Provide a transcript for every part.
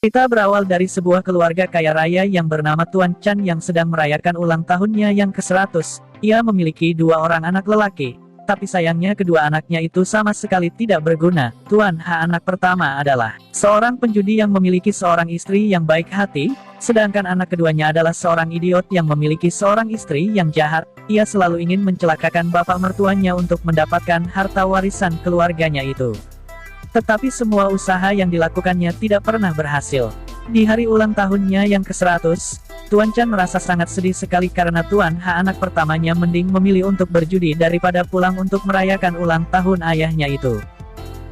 Cerita berawal dari sebuah keluarga kaya raya yang bernama Tuan Chan yang sedang merayakan ulang tahunnya yang ke-100. Ia memiliki 2 orang anak lelaki. Tapi sayangnya kedua anaknya itu sama sekali tidak berguna. Tuan Ha anak pertama adalah seorang penjudi yang memiliki seorang istri yang baik hati, sedangkan anak keduanya adalah seorang idiot yang memiliki seorang istri yang jahat. Ia selalu ingin mencelakakan bapak mertuanya untuk mendapatkan harta warisan keluarganya itu. Tetapi semua usaha yang dilakukannya tidak pernah berhasil. Di hari ulang tahunnya yang ke-100, Tuan Chan merasa sangat sedih sekali karena Tuan Ha anak pertamanya mending memilih untuk berjudi daripada pulang untuk merayakan ulang tahun ayahnya itu.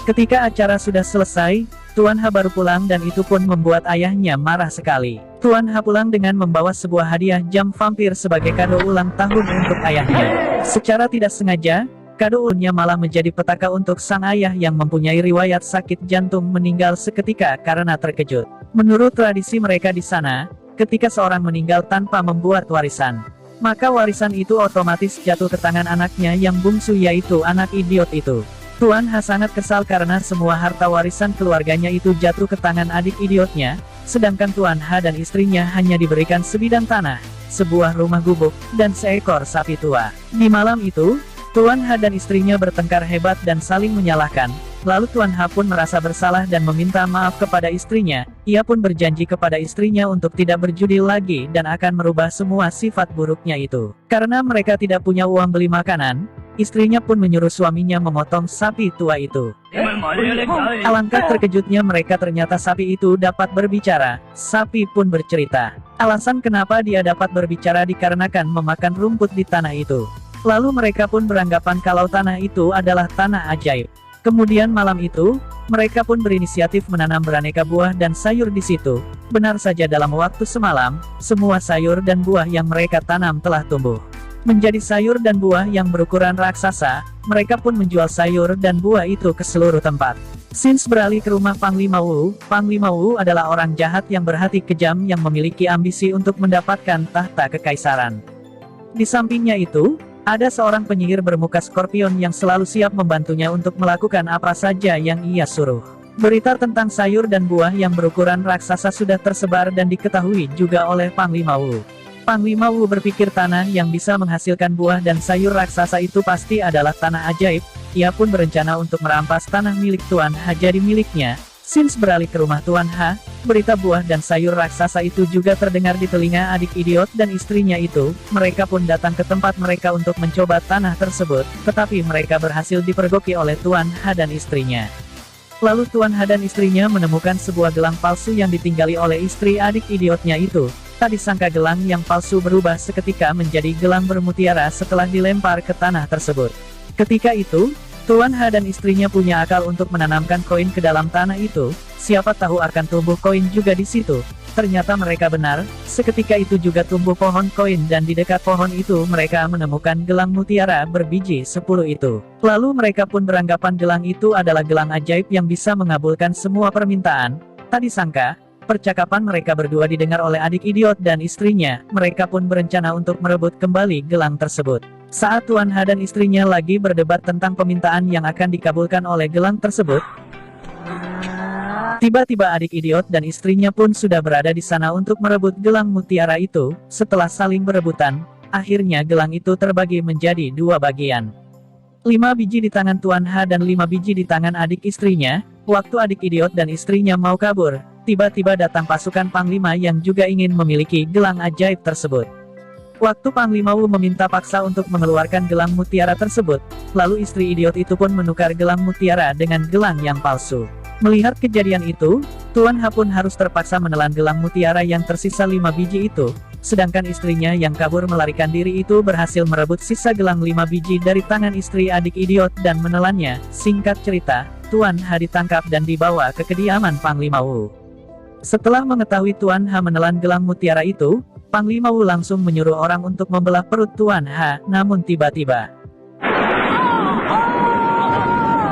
Ketika acara sudah selesai, Tuan Ha baru pulang dan itu pun membuat ayahnya marah sekali. Tuan Ha pulang dengan membawa sebuah hadiah jam vampir sebagai kado ulang tahun untuk ayahnya. Secara tidak sengaja, kado ulannya malah menjadi petaka untuk sang ayah yang mempunyai riwayat sakit jantung meninggal seketika karena terkejut. Menurut tradisi mereka di sana, ketika seorang meninggal tanpa membuat warisan, maka warisan itu otomatis jatuh ke tangan anaknya yang bungsu yaitu anak idiot itu. Tuan Ha sangat kesal karena semua harta warisan keluarganya itu jatuh ke tangan adik idiotnya, sedangkan Tuan Ha dan istrinya hanya diberikan sebidang tanah, sebuah rumah gubuk, dan seekor sapi tua. Di malam itu, Tuan Ha dan istrinya bertengkar hebat dan saling menyalahkan. Lalu Tuan Ha pun merasa bersalah dan meminta maaf kepada istrinya. Ia pun berjanji kepada istrinya untuk tidak berjudi lagi dan akan merubah semua sifat buruknya itu. Karena mereka tidak punya uang beli makanan, istrinya pun menyuruh suaminya memotong sapi tua itu. Alangkah terkejutnya mereka ternyata sapi itu dapat berbicara. Sapi pun bercerita. Alasan kenapa dia dapat berbicara dikarenakan memakan rumput di tanah itu. Lalu mereka pun beranggapan kalau tanah itu adalah tanah ajaib. Kemudian malam itu, mereka pun berinisiatif menanam beraneka buah dan sayur di situ. Benar saja dalam waktu semalam, semua sayur dan buah yang mereka tanam telah tumbuh menjadi sayur dan buah yang berukuran raksasa. Mereka pun menjual sayur dan buah itu ke seluruh tempat. Since beralih ke rumah Panglima Wu. Panglima Wu adalah orang jahat yang berhati kejam yang memiliki ambisi untuk mendapatkan tahta kekaisaran. Di sampingnya itu, ada seorang penyihir bermuka Scorpion yang selalu siap membantunya untuk melakukan apa saja yang ia suruh. Berita tentang sayur dan buah yang berukuran raksasa sudah tersebar dan diketahui juga oleh Panglima Wu. Panglima Wu berpikir tanah yang bisa menghasilkan buah dan sayur raksasa itu pasti adalah tanah ajaib. Ia pun berencana untuk merampas tanah milik Tuan Ha jadi miliknya. Since beralih ke rumah Tuan Ha, berita buah dan sayur raksasa itu juga terdengar di telinga adik idiot dan istrinya itu. Mereka pun datang ke tempat mereka untuk mencoba tanah tersebut, tetapi mereka berhasil dipergoki oleh Tuan Ha dan istrinya. Lalu Tuan Ha dan istrinya menemukan sebuah gelang palsu yang ditinggali oleh istri adik idiotnya itu. Tak disangka gelang yang palsu berubah seketika menjadi gelang bermutiara setelah dilempar ke tanah tersebut. Ketika itu, Tuan Ha dan istrinya punya akal untuk menanamkan koin ke dalam tanah itu. Siapa tahu akan tumbuh koin juga di situ. Ternyata mereka benar, seketika itu juga tumbuh pohon koin dan di dekat pohon itu mereka menemukan gelang mutiara berbiji 10 itu. Lalu mereka pun beranggapan gelang itu adalah gelang ajaib yang bisa mengabulkan semua permintaan. Tak disangka, percakapan mereka berdua didengar oleh adik idiot dan istrinya. Mereka pun berencana untuk merebut kembali gelang tersebut. Saat Tuan Ha dan istrinya lagi berdebat tentang permintaan yang akan dikabulkan oleh gelang tersebut, tiba-tiba adik idiot dan istrinya pun sudah berada di sana untuk merebut gelang mutiara itu. Setelah saling berebutan, akhirnya gelang itu terbagi menjadi 2 bagian. 5 biji di tangan Tuan Ha dan 5 biji di tangan adik istrinya. Waktu adik idiot dan istrinya mau kabur, tiba-tiba datang pasukan Panglima yang juga ingin memiliki gelang ajaib tersebut. Waktu Panglima Wu meminta paksa untuk mengeluarkan gelang mutiara tersebut, lalu istri idiot itu pun menukar gelang mutiara dengan gelang yang palsu. Melihat kejadian itu, Tuan Ha pun harus terpaksa menelan gelang mutiara yang tersisa 5 biji itu, sedangkan istrinya yang kabur melarikan diri itu berhasil merebut sisa gelang 5 biji dari tangan istri adik idiot dan menelannya. Singkat cerita, Tuan Ha ditangkap dan dibawa ke kediaman Panglima Wu. Setelah mengetahui Tuan Ha menelan gelang mutiara itu, Panglima Wu langsung menyuruh orang untuk membelah perut Tuan Ha, namun tiba-tiba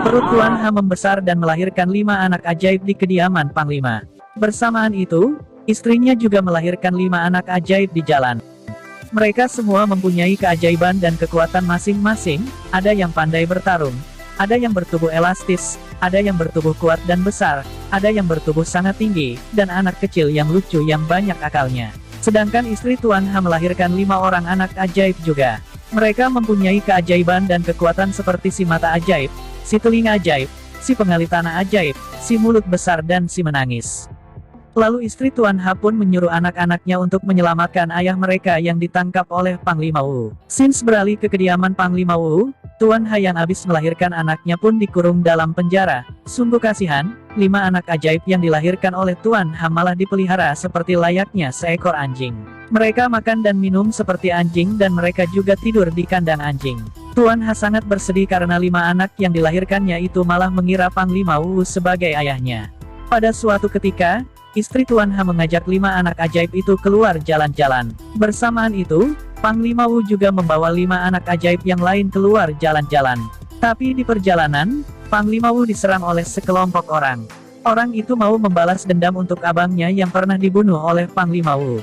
perut Tuan Ha membesar dan melahirkan 5 anak ajaib di kediaman Panglima. Bersamaan itu, istrinya juga melahirkan 5 anak ajaib di jalan. Mereka semua mempunyai keajaiban dan kekuatan masing-masing, ada yang pandai bertarung, Ada yang bertubuh elastis, ada yang bertubuh kuat dan besar, ada yang bertubuh sangat tinggi, dan anak kecil yang lucu yang banyak akalnya. Sedangkan istri Tuan Ha melahirkan 5 orang anak ajaib juga. Mereka mempunyai keajaiban dan kekuatan seperti si mata ajaib, si telinga ajaib, si pengali tanah ajaib, si mulut besar dan si menangis. Lalu istri Tuan Ha pun menyuruh anak-anaknya untuk menyelamatkan ayah mereka yang ditangkap oleh Panglima Wu. Since beralih ke kediaman Panglima Wu, Tuan Ha yang habis melahirkan anaknya pun dikurung dalam penjara. Sungguh kasihan, 5 anak ajaib yang dilahirkan oleh Tuan Ha malah dipelihara seperti layaknya seekor anjing. Mereka makan dan minum seperti anjing dan mereka juga tidur di kandang anjing. Tuan Ha sangat bersedih karena 5 anak yang dilahirkannya itu malah mengira Panglima Wu sebagai ayahnya. Pada suatu ketika, istri Tuan Ha mengajak 5 anak ajaib itu keluar jalan-jalan. Bersamaan itu, Panglima Wu juga membawa 5 anak ajaib yang lain keluar jalan-jalan. Tapi di perjalanan, Panglima Wu diserang oleh sekelompok orang. Orang itu mau membalas dendam untuk abangnya yang pernah dibunuh oleh Panglima Wu.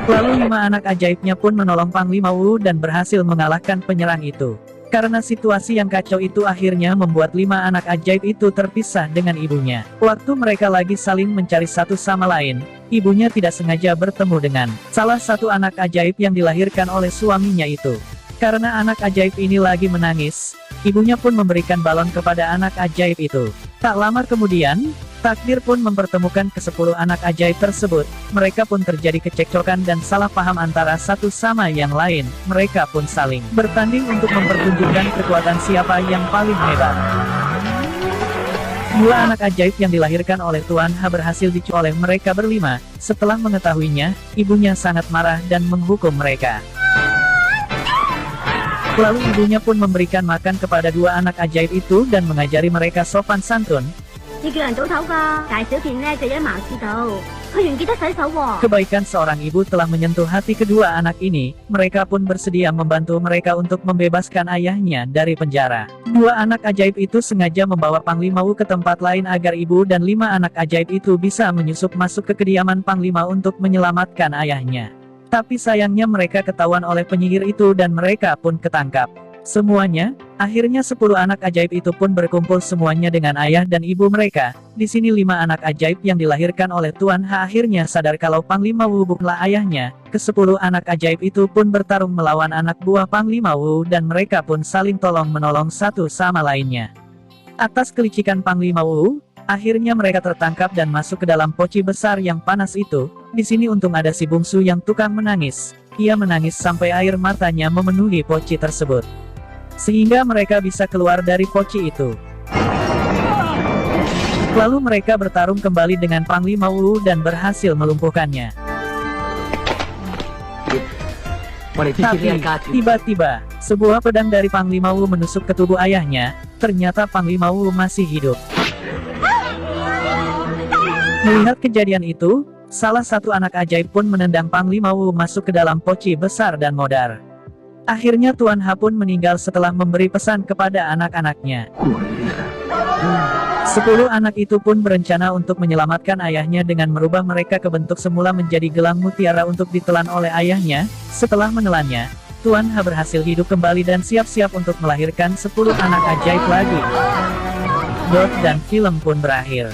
Lalu 5 anak ajaibnya pun menolong Panglima Wu dan berhasil mengalahkan penyerang itu. Karena situasi yang kacau itu akhirnya membuat 5 anak ajaib itu terpisah dengan ibunya. Waktu mereka lagi saling mencari satu sama lain, ibunya tidak sengaja bertemu dengan salah satu anak ajaib yang dilahirkan oleh suaminya itu. Karena anak ajaib ini lagi menangis, ibunya pun memberikan balon kepada anak ajaib itu. Tak lama kemudian, takdir pun mempertemukan ke-10 anak ajaib tersebut. Mereka pun terjadi kecekcokan dan salah paham antara satu sama yang lain. Mereka pun saling bertanding untuk mempertunjukkan kekuatan siapa yang paling hebat. 2 anak ajaib yang dilahirkan oleh Tuan Ha berhasil diculik oleh mereka berlima. Setelah mengetahuinya, ibunya sangat marah dan menghukum mereka. Lalu ibunya pun memberikan makan kepada 2 anak ajaib itu dan mengajari mereka sopan santun. Kebaikan seorang ibu telah menyentuh hati kedua anak ini, mereka pun bersedia membantu mereka untuk membebaskan ayahnya dari penjara. 2 anak ajaib itu sengaja membawa Panglima Wu ke tempat lain agar ibu dan 5 anak ajaib itu bisa menyusup masuk ke kediaman Panglima untuk menyelamatkan ayahnya. Tapi sayangnya mereka ketahuan oleh penyihir itu dan mereka pun ketangkap. Semuanya, akhirnya 10 anak ajaib itu pun berkumpul semuanya dengan ayah dan ibu mereka. Di sini 5 anak ajaib yang dilahirkan oleh Tuan Ha akhirnya sadar kalau Panglima Wu bukanlah ayahnya. Ke-10 anak ajaib itu pun bertarung melawan anak buah Panglima Wu dan mereka pun saling tolong-menolong satu sama lainnya. Atas kelicikan Panglima Wu, akhirnya mereka tertangkap dan masuk ke dalam poci besar yang panas itu. Di sini untung ada si bungsu yang tukang menangis. Ia menangis sampai air matanya memenuhi poci tersebut. Sehingga mereka bisa keluar dari poci itu. Lalu mereka bertarung kembali dengan Panglima Wu dan berhasil melumpuhkannya. Tapi, tiba-tiba, sebuah pedang dari Panglima Wu menusuk ke tubuh ayahnya. Ternyata Panglima Wu masih hidup. Melihat kejadian itu, salah satu anak ajaib pun menendang Panglima Wu masuk ke dalam poci besar dan modar. Akhirnya Tuan Ha pun meninggal setelah memberi pesan kepada anak-anaknya. 10 anak itu pun berencana untuk menyelamatkan ayahnya dengan merubah mereka ke bentuk semula menjadi gelang mutiara untuk ditelan oleh ayahnya. Setelah menelannya, Tuan Ha berhasil hidup kembali dan siap-siap untuk melahirkan 10 anak ajaib lagi. Dan film pun berakhir.